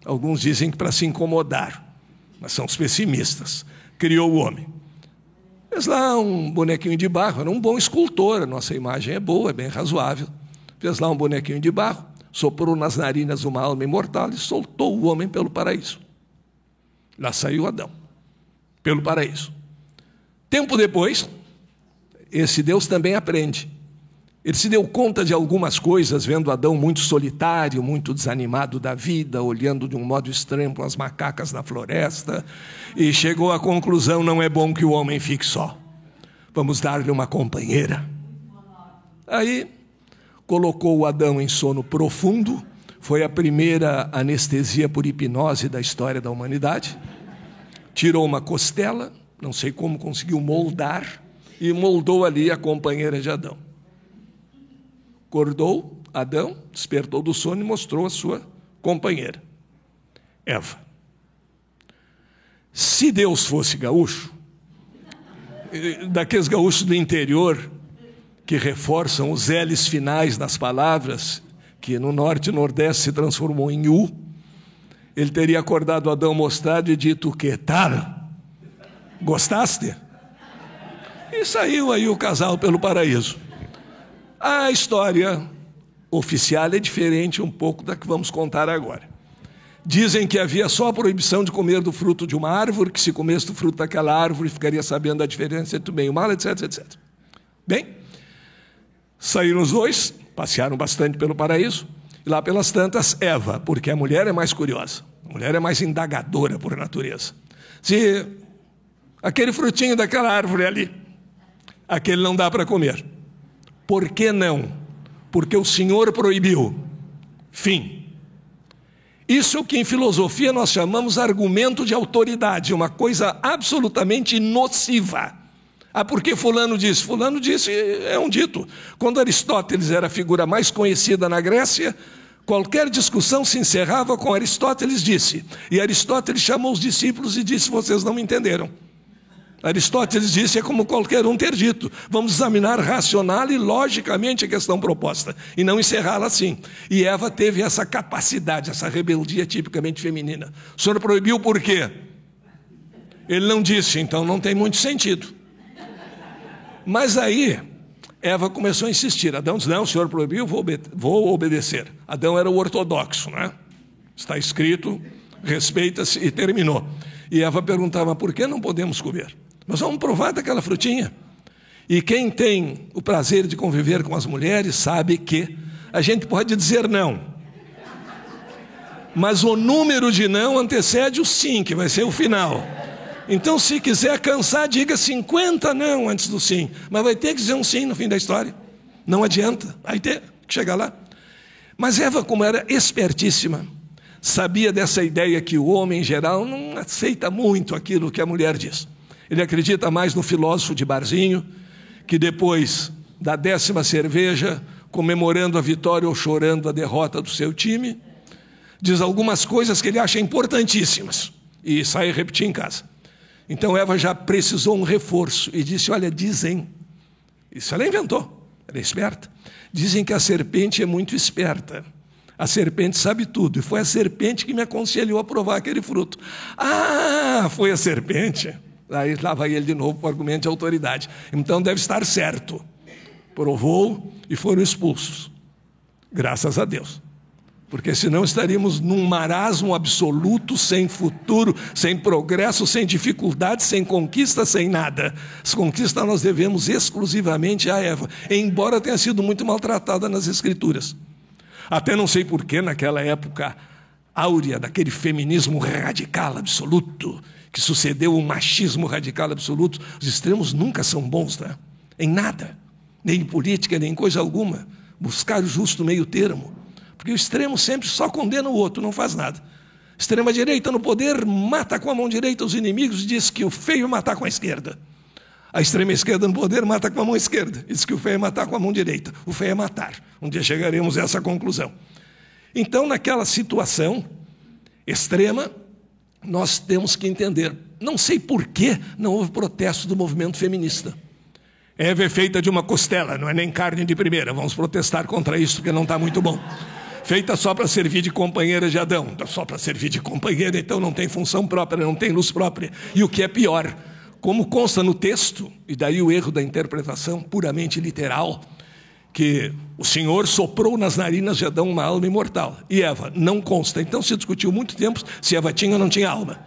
Alguns dizem que para se incomodar, mas são os pessimistas. Criou o homem. Fez lá um bonequinho de barro, era um bom escultor, a nossa imagem é boa, é bem razoável. Fez lá um bonequinho de barro, soprou nas narinas uma alma imortal e soltou o homem pelo paraíso. Lá saiu Adão, pelo paraíso. Tempo depois, esse Deus também aprende. Ele se deu conta de algumas coisas, vendo Adão muito solitário, muito desanimado da vida, olhando de um modo estranho para as macacas na floresta, e chegou à conclusão: não é bom que o homem fique só. Vamos dar-lhe uma companheira. Aí colocou o Adão em sono profundo, foi a primeira anestesia por hipnose da história da humanidade. Tirou uma costela, não sei como conseguiu moldar, e moldou ali a companheira de Adão. Acordou, Adão, despertou do sono e mostrou a sua companheira, Eva. Se Deus fosse gaúcho, daqueles gaúchos do interior que reforçam os L's finais nas palavras, que no norte e nordeste se transformou em U, ele teria acordado Adão mostrado e dito: que tal? Gostaste? E saiu aí o casal pelo paraíso. A história oficial é diferente um pouco da que vamos contar agora. Dizem que havia só a proibição de comer do fruto de uma árvore, que se comesse do fruto daquela árvore ficaria sabendo a diferença entre o bem e o mal, etc, etc. Bem, saíram os dois, passearam bastante pelo paraíso, e lá pelas tantas, Eva, porque a mulher é mais curiosa, a mulher é mais indagadora por natureza. Se aquele frutinho daquela árvore ali, aquele não dá para comer. Por que não? Porque o Senhor proibiu. Fim. Isso é o que em filosofia nós chamamos argumento de autoridade, uma coisa absolutamente nociva. Ah, porque fulano disse? Fulano disse é um dito. Quando Aristóteles era a figura mais conhecida na Grécia, qualquer discussão se encerrava com Aristóteles disse. E Aristóteles chamou os discípulos e disse: vocês não me entenderam. Aristóteles disse: é como qualquer um ter dito. Vamos examinar racional e logicamente a questão proposta e não encerrá-la assim. E Eva teve essa capacidade, essa rebeldia tipicamente feminina. O Senhor proibiu por quê? Ele não disse, então não tem muito sentido. Mas aí Eva começou a insistir. Adão disse: não, o Senhor proibiu, vou obedecer. Adão era o ortodoxo, né? Está escrito, respeita-se, e terminou. E Eva perguntava: por que não podemos comer? Nós vamos provar daquela frutinha. E quem tem o prazer de conviver com as mulheres sabe que a gente pode dizer não, mas o número de não antecede o sim, que vai ser o final. Então, se quiser cansar, diga 50 não antes do sim, mas vai ter que dizer um sim no fim da história. Não adianta, vai ter que chegar lá. Mas Eva, como era espertíssima, sabia dessa ideia que o homem em geral não aceita muito aquilo que a mulher diz. Ele acredita mais no filósofo de barzinho, que depois da 10ª cerveja, comemorando a vitória ou chorando a derrota do seu time, diz algumas coisas que ele acha importantíssimas e sai a repetir em casa. Então Eva já precisou um reforço e disse: olha, dizem, isso ela inventou, ela é esperta, dizem que a serpente é muito esperta. A serpente sabe tudo, e foi a serpente que me aconselhou a provar aquele fruto. Ah, foi a serpente. Aí lá vai ele de novo com o argumento de autoridade. Então deve estar certo. Provou e foram expulsos. Graças a Deus. Porque senão estaríamos num marasmo absoluto, sem futuro, sem progresso, sem dificuldade, sem conquista, sem nada. As conquistas nós devemos exclusivamente a Eva, embora tenha sido muito maltratada nas Escrituras. Até não sei porquê, naquela época áurea, daquele feminismo radical absoluto, que sucedeu o machismo radical absoluto, os extremos nunca são bons, né? Em nada, nem em política, nem em coisa alguma. Buscar o justo meio termo, porque o extremo sempre só condena o outro, não faz nada. Extrema-direita no poder mata com a mão direita os inimigos e diz que o feio é matar com a esquerda. A extrema-esquerda no poder mata com a mão esquerda e diz que o feio é matar com a mão direita. O feio é matar. Um dia chegaremos a essa conclusão. Então, naquela situação extrema, nós temos que entender. Não sei por que não houve protesto do movimento feminista. Eva é feita de uma costela, não é nem carne de primeira. Vamos protestar contra isso, porque não está muito bom. Feita só para servir de companheira de Adão. Só para servir de companheira, então não tem função própria, não tem luz própria. E o que é pior, como consta no texto, e daí o erro da interpretação puramente literal, que o Senhor soprou nas narinas de Adão uma alma imortal. E Eva não consta. Então se discutiu muito tempo se Eva tinha ou não tinha alma.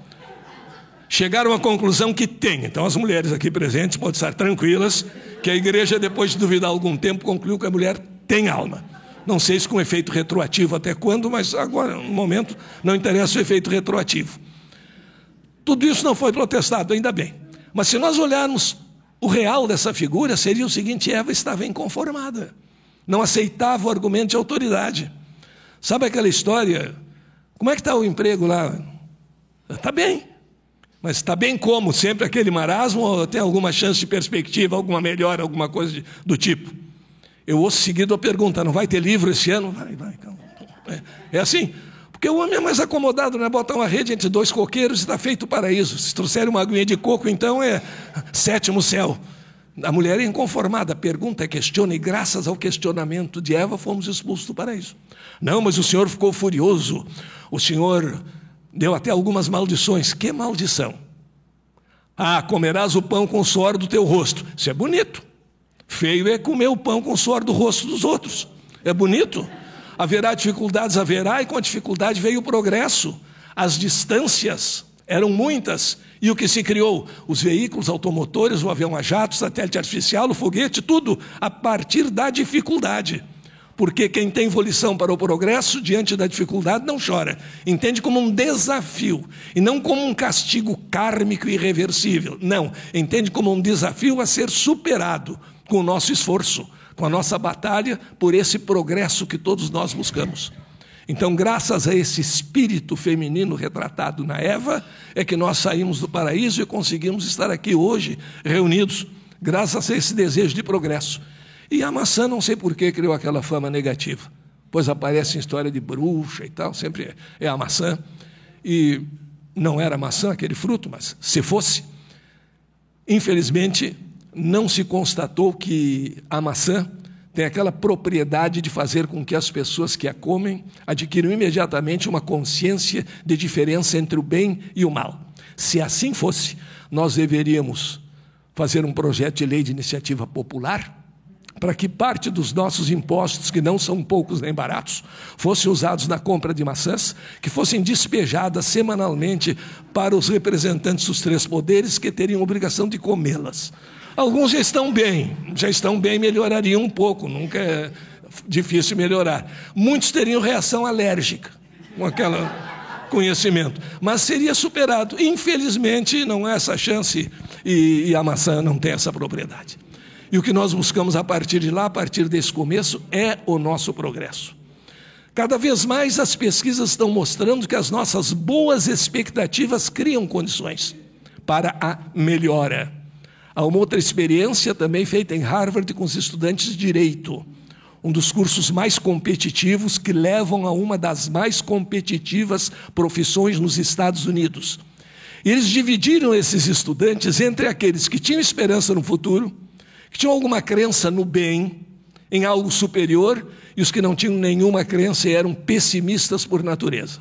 Chegaram à conclusão que tem. Então as mulheres aqui presentes podem estar tranquilas, que a igreja, depois de duvidar algum tempo, concluiu que a mulher tem alma. Não sei se com efeito retroativo até quando, mas agora, no momento, não interessa o efeito retroativo. Tudo isso não foi protestado, ainda bem. Mas se nós olharmos o real dessa figura, seria o seguinte: Eva estava inconformada, não aceitava o argumento de autoridade. Sabe aquela história? Como é que está o emprego lá? Está bem. Mas está bem como? Sempre aquele marasmo ou tem alguma chance de perspectiva, alguma melhora, alguma coisa do tipo? Eu ouço seguido a pergunta: não vai ter livro esse ano? Vai, calma. É assim, porque o homem é mais acomodado, né? Botar uma rede entre dois coqueiros e está feito o paraíso. Se trouxerem uma aguinha de coco, então é sétimo céu. A mulher é inconformada, pergunta, questiona, e graças ao questionamento de Eva fomos expulsos do paraíso. Não, mas o Senhor ficou furioso, o Senhor deu até algumas maldições. Que maldição? Ah, comerás o pão com o suor do teu rosto. Isso é bonito. Feio é comer o pão com o suor do rosto dos outros. É bonito. Haverá dificuldades, haverá, e com a dificuldade veio o progresso. As distâncias eram muitas. E o que se criou? Os veículos automotores, o avião a jato, o satélite artificial, o foguete, tudo a partir da dificuldade. Porque quem tem volição para o progresso, diante da dificuldade, não chora. Entende como um desafio, e não como um castigo kármico e irreversível. Não, entende como um desafio a ser superado com o nosso esforço, com a nossa batalha por esse progresso que todos nós buscamos. Então, graças a esse espírito feminino retratado na Eva, é que nós saímos do paraíso e conseguimos estar aqui hoje, reunidos, graças a esse desejo de progresso. E a maçã, não sei por que, criou aquela fama negativa, pois aparece em história de bruxa e tal, sempre é a maçã, e não era maçã aquele fruto, mas se fosse, infelizmente, não se constatou que a maçã tem aquela propriedade de fazer com que as pessoas que a comem adquiram imediatamente uma consciência de diferença entre o bem e o mal. Se assim fosse, nós deveríamos fazer um projeto de lei de iniciativa popular para que parte dos nossos impostos, que não são poucos nem baratos, fossem usados na compra de maçãs, que fossem despejadas semanalmente para os representantes dos três poderes, que teriam obrigação de comê-las. Alguns já estão bem, melhorariam um pouco, nunca é difícil melhorar. Muitos teriam reação alérgica com aquele conhecimento, mas seria superado. Infelizmente, não há essa chance e a maçã não tem essa propriedade. E o que nós buscamos a partir de lá, a partir desse começo, é o nosso progresso. Cada vez mais as pesquisas estão mostrando que as nossas boas expectativas criam condições para a melhora. Há uma outra experiência também feita em Harvard com os estudantes de Direito, um dos cursos mais competitivos que levam a uma das mais competitivas profissões nos Estados Unidos. E eles dividiram esses estudantes entre aqueles que tinham esperança no futuro, que tinham alguma crença no bem, em algo superior, e os que não tinham nenhuma crença e eram pessimistas por natureza.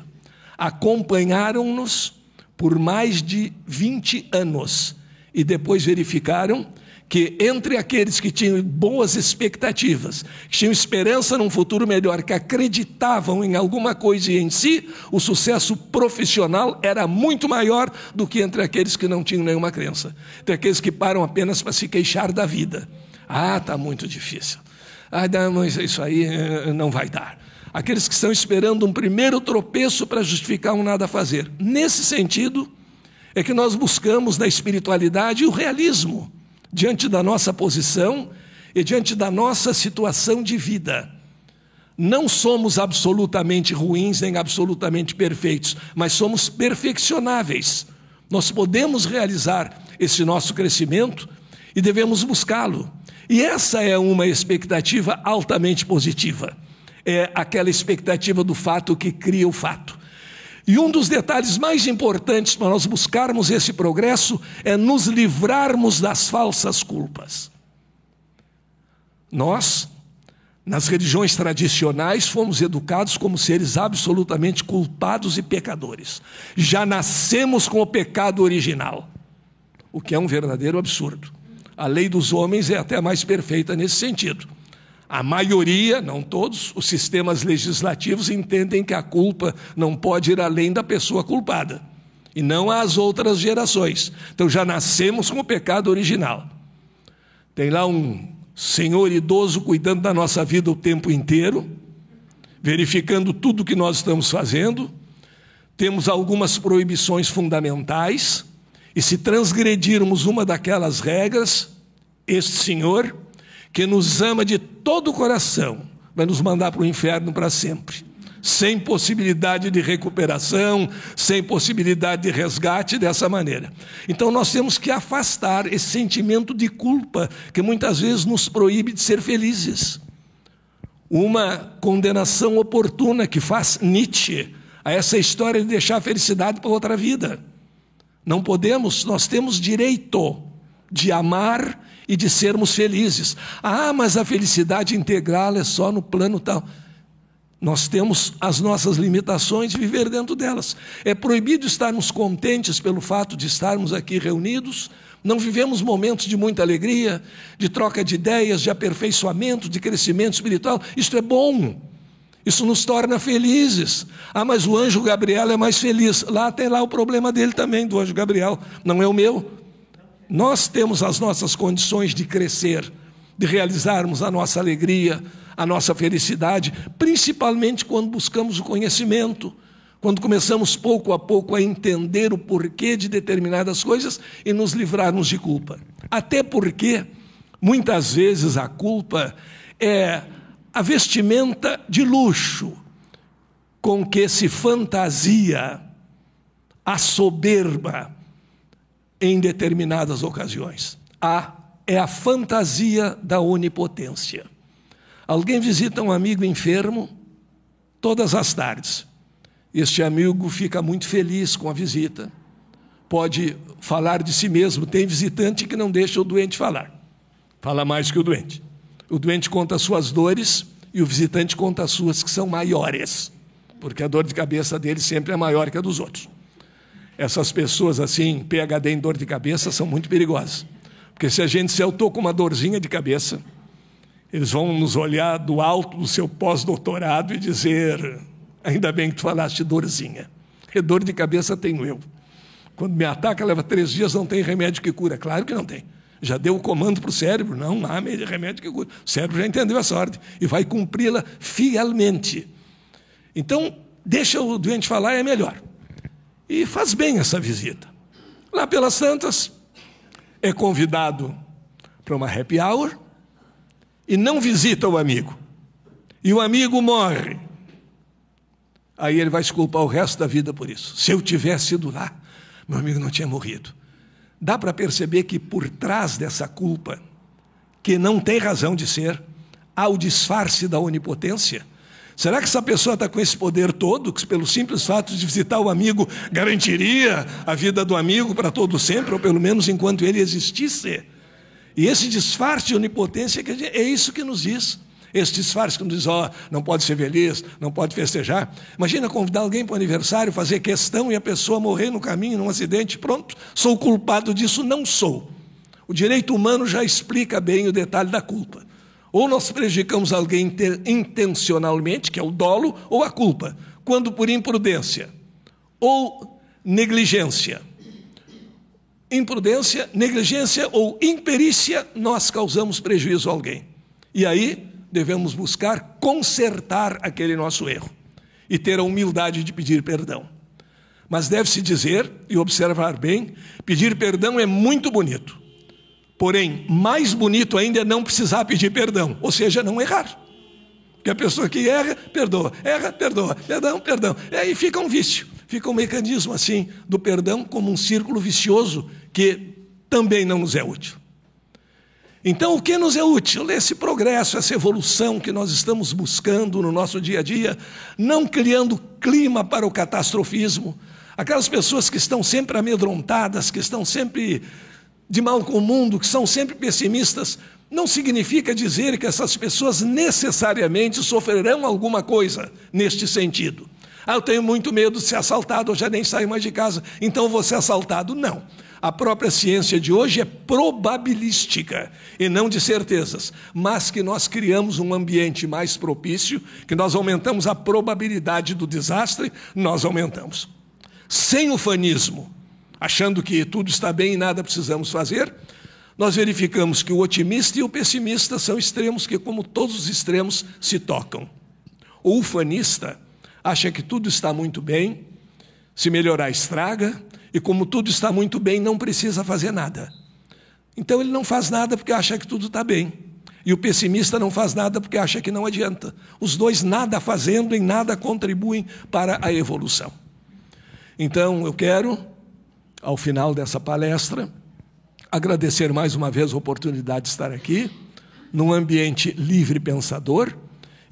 Acompanharam-nos por mais de 20 anos. E depois verificaram que entre aqueles que tinham boas expectativas, que tinham esperança num futuro melhor, que acreditavam em alguma coisa e em si, o sucesso profissional era muito maior do que entre aqueles que não tinham nenhuma crença. Entre aqueles que param apenas para se queixar da vida. Ah, está muito difícil. Ah, não, mas isso aí não vai dar. Aqueles que estão esperando um primeiro tropeço para justificar um nada a fazer. Nesse sentido, é que nós buscamos na espiritualidade o realismo diante da nossa posição e diante da nossa situação de vida. Não somos absolutamente ruins nem absolutamente perfeitos, mas somos perfeccionáveis. Nós podemos realizar esse nosso crescimento e devemos buscá-lo. E essa é uma expectativa altamente positiva. É aquela expectativa do fato que cria o fato. E um dos detalhes mais importantes para nós buscarmos esse progresso é nos livrarmos das falsas culpas. Nós, nas religiões tradicionais, fomos educados como seres absolutamente culpados e pecadores. Já nascemos com o pecado original, o que é um verdadeiro absurdo. A lei dos homens é até mais perfeita nesse sentido. A maioria, não todos, os sistemas legislativos entendem que a culpa não pode ir além da pessoa culpada, e não às outras gerações. Então já nascemos com o pecado original. Tem lá um senhor idoso cuidando da nossa vida o tempo inteiro, verificando tudo o que nós estamos fazendo. Temos algumas proibições fundamentais, e se transgredirmos uma daquelas regras, este senhor, que nos ama de todo o coração, vai nos mandar para o inferno para sempre, sem possibilidade de recuperação, sem possibilidade de resgate dessa maneira. Então nós temos que afastar esse sentimento de culpa que muitas vezes nos proíbe de ser felizes. uma condenação oportuna que faz Nietzsche a essa história de deixar a felicidade para outra vida. Não podemos, nós temos direito de amar e de sermos felizes. Ah, mas a felicidade integral é só no plano tal. Nós temos as nossas limitações e viver dentro delas. É proibido estarmos contentes pelo fato de estarmos aqui reunidos. Não vivemos momentos de muita alegria, de troca de ideias, de aperfeiçoamento, de crescimento espiritual. Isto é bom. Isso nos torna felizes. Ah, mas o anjo Gabriel é mais feliz. Lá tem lá o problema dele também, do anjo Gabriel. Não é o meu. Nós temos as nossas condições de crescer, de realizarmos a nossa alegria, a nossa felicidade, principalmente quando buscamos o conhecimento, quando começamos pouco a pouco a entender o porquê de determinadas coisas e nos livrarmos de culpa. Até porque, muitas vezes, a culpa é a vestimenta de luxo com que se fantasia a soberba em determinadas ocasiões. É a fantasia da onipotência. Alguém visita um amigo enfermo todas as tardes. Este amigo fica muito feliz com a visita. Pode falar de si mesmo. Tem visitante que não deixa o doente falar. Fala mais que o doente. O doente conta as suas dores e o visitante conta as suas, que são maiores. Porque a dor de cabeça dele sempre é maior que a dos outros. Essas pessoas assim, PhD em dor de cabeça, são muito perigosas. Porque se a gente se com uma dorzinha de cabeça, eles vão nos olhar do alto do seu pós-doutorado e dizer: ainda bem que tu falaste dorzinha. Dor de cabeça tenho eu. Quando me ataca, leva 3 dias, não tem remédio que cura. Claro que não tem. Já deu o comando para o cérebro, não há remédio que cura. O cérebro já entendeu essa ordem e vai cumpri-la fielmente. Então, deixa o doente falar, é melhor. E faz bem essa visita. Lá pelas tantas, é convidado para uma happy hour e não visita o amigo. E o amigo morre. Aí ele vai se culpar o resto da vida por isso. Se eu tivesse ido lá, meu amigo não tinha morrido. Dá para perceber que por trás dessa culpa, que não tem razão de ser, há o disfarce da onipotência. Será que essa pessoa está com esse poder todo, que pelo simples fato de visitar o amigo garantiria a vida do amigo para todo sempre, ou pelo menos enquanto ele existisse? E esse disfarce de onipotência é isso que nos diz. Esse disfarce que nos diz, não pode ser feliz, não pode festejar. Imagina convidar alguém para o aniversário, fazer questão e a pessoa morrer no caminho, num acidente, pronto, sou culpado disso, não sou. O direito humano já explica bem o detalhe da culpa. Ou nós prejudicamos alguém intencionalmente, que é o dolo, ou a culpa, quando por imprudência ou negligência. Imprudência, negligência ou imperícia, nós causamos prejuízo a alguém. E aí devemos buscar consertar aquele nosso erro e ter a humildade de pedir perdão. Mas deve-se dizer e observar bem, pedir perdão é muito bonito. Porém, mais bonito ainda é não precisar pedir perdão, ou seja, não errar. Porque a pessoa que erra, perdoa, perdão, perdão. E aí fica um vício, fica um mecanismo assim do perdão como um círculo vicioso que também não nos é útil. Então, o que nos é útil? Esse progresso, essa evolução que nós estamos buscando no nosso dia a dia, não criando clima para o catastrofismo. Aquelas pessoas que estão sempre amedrontadas, que estão sempre de mal com o mundo, que são sempre pessimistas, não significa dizer que essas pessoas necessariamente sofrerão alguma coisa neste sentido. Eu tenho muito medo de ser assaltado, eu já nem saio mais de casa, então vou ser assaltado. Não. A própria ciência de hoje é probabilística e não de certezas, mas que nós criamos um ambiente mais propício, que nós aumentamos a probabilidade do desastre, nós aumentamos. Sem ufanismo, achando que tudo está bem e nada precisamos fazer, nós verificamos que o otimista e o pessimista são extremos que, como todos os extremos, se tocam. O ufanista acha que tudo está muito bem, se melhorar estraga, e como tudo está muito bem, não precisa fazer nada. Então ele não faz nada porque acha que tudo está bem. E o pessimista não faz nada porque acha que não adianta. Os dois nada fazendo, em nada contribuem para a evolução. Então eu quero, ao final dessa palestra, agradecer mais uma vez a oportunidade de estar aqui, num ambiente livre pensador,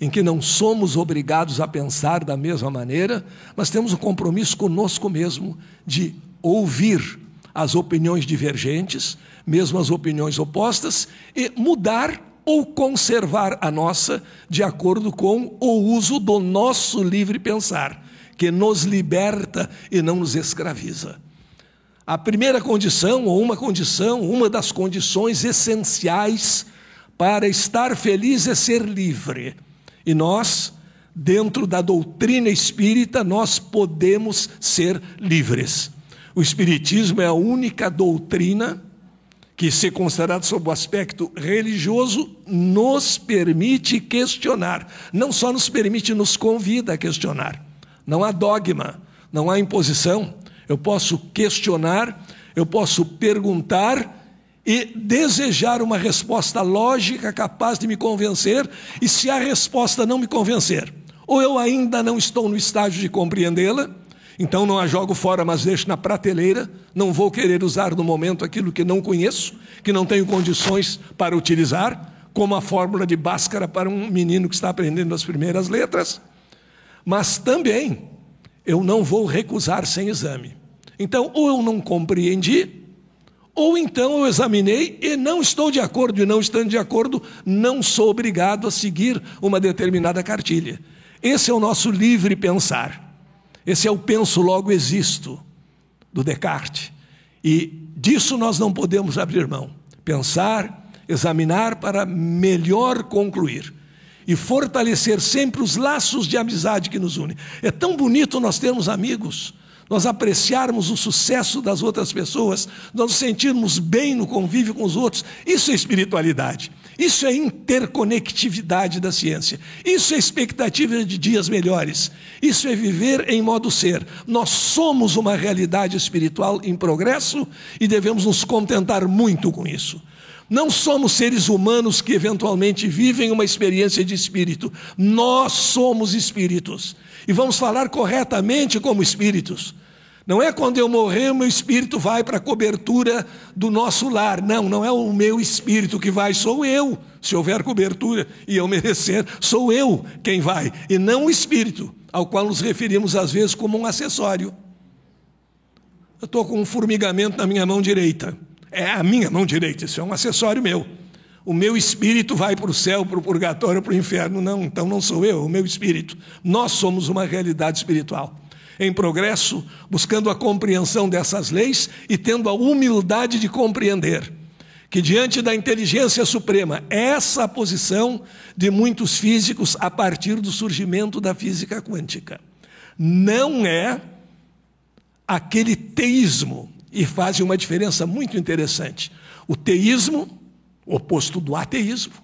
em que não somos obrigados a pensar da mesma maneira, mas temos um compromisso conosco mesmo de ouvir as opiniões divergentes, mesmo as opiniões opostas, e mudar ou conservar a nossa de acordo com o uso do nosso livre pensar, que nos liberta e não nos escraviza. A primeira condição, ou uma das condições essenciais para estar feliz é ser livre. E nós, dentro da doutrina espírita, nós podemos ser livres. O Espiritismo é a única doutrina que, se considerado sob o aspecto religioso, nos permite questionar. Não só nos permite, nos convida a questionar. Não há dogma, não há imposição. Eu posso questionar, eu posso perguntar e desejar uma resposta lógica capaz de me convencer, e se a resposta não me convencer, ou eu ainda não estou no estágio de compreendê-la, então não a jogo fora, mas deixo na prateleira, não vou querer usar no momento aquilo que não conheço, que não tenho condições para utilizar, como a fórmula de Bhaskara para um menino que está aprendendo as primeiras letras, mas também eu não vou recusar sem exame. Então, ou eu não compreendi, ou então eu examinei e não estou de acordo, e não estando de acordo, não sou obrigado a seguir uma determinada cartilha. Esse é o nosso livre pensar. Esse é o penso logo existo, do Descartes. E disso nós não podemos abrir mão. Pensar, examinar para melhor concluir. E fortalecer sempre os laços de amizade que nos unem. É tão bonito nós termos amigos, nós apreciarmos o sucesso das outras pessoas, nós nos sentirmos bem no convívio com os outros. Isso é espiritualidade, isso é interconectividade da ciência, isso é expectativa de dias melhores, isso é viver em modo ser. Nós somos uma realidade espiritual em progresso e devemos nos contentar muito com isso. Não somos seres humanos que eventualmente vivem uma experiência de espírito, nós somos espíritos e vamos falar corretamente como espíritos. Não é quando eu morrer o meu espírito vai para a cobertura do nosso lar. Não, não é o meu espírito que vai, sou eu. Se houver cobertura e eu merecer, sou eu quem vai, e não o espírito, ao qual nos referimos às vezes como um acessório. Eu estou com um formigamento na minha mão direita. É a minha mão direita, isso é um acessório meu. O meu espírito vai para o céu, para o purgatório, para o inferno. Não, então não sou eu, é o meu espírito. Nós somos uma realidade espiritual em progresso, buscando a compreensão dessas leis e tendo a humildade de compreender que diante da inteligência suprema, essa é a posição de muitos físicos a partir do surgimento da física quântica. Não é aquele teísmo, e faz uma diferença muito interessante. O teísmo, oposto do ateísmo,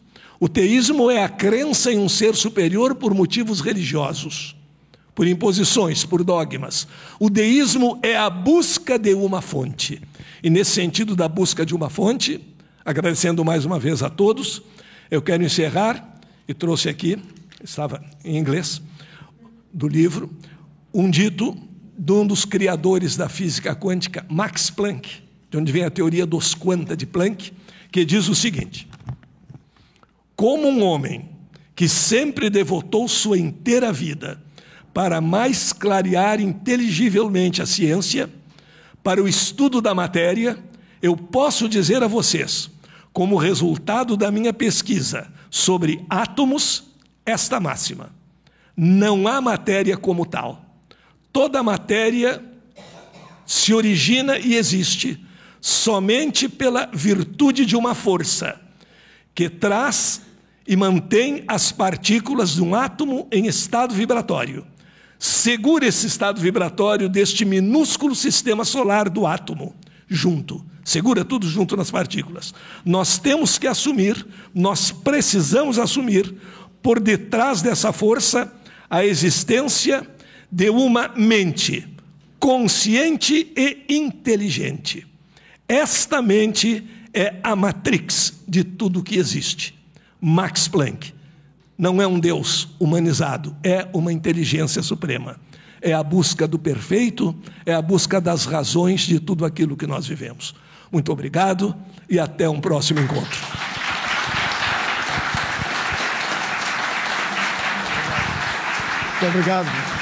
o teísmo é a crença em um ser superior por motivos religiosos, por imposições, por dogmas. O deísmo é a busca de uma fonte. E nesse sentido da busca de uma fonte, agradecendo mais uma vez a todos, eu quero encerrar, e trouxe aqui, estava em inglês, do livro, um dito de um dos criadores da física quântica, Max Planck, de onde vem a teoria dos quanta de Planck, que diz o seguinte: como um homem que sempre devotou sua inteira vida para mais clarear inteligivelmente a ciência, para o estudo da matéria, eu posso dizer a vocês, como resultado da minha pesquisa sobre átomos, esta máxima: não há matéria como tal. Toda matéria se origina e existe somente pela virtude de uma força que traz e mantém as partículas de um átomo em estado vibratório. Segura esse estado vibratório deste minúsculo sistema solar do átomo, junto. Segura tudo junto nas partículas. Nós temos que assumir, nós precisamos assumir, por detrás dessa força, a existência de uma mente consciente e inteligente. Esta mente é a matrix de tudo que existe. Max Planck não é um Deus humanizado, é uma inteligência suprema. É a busca do perfeito, é a busca das razões de tudo aquilo que nós vivemos. Muito obrigado e até um próximo encontro. Muito obrigado.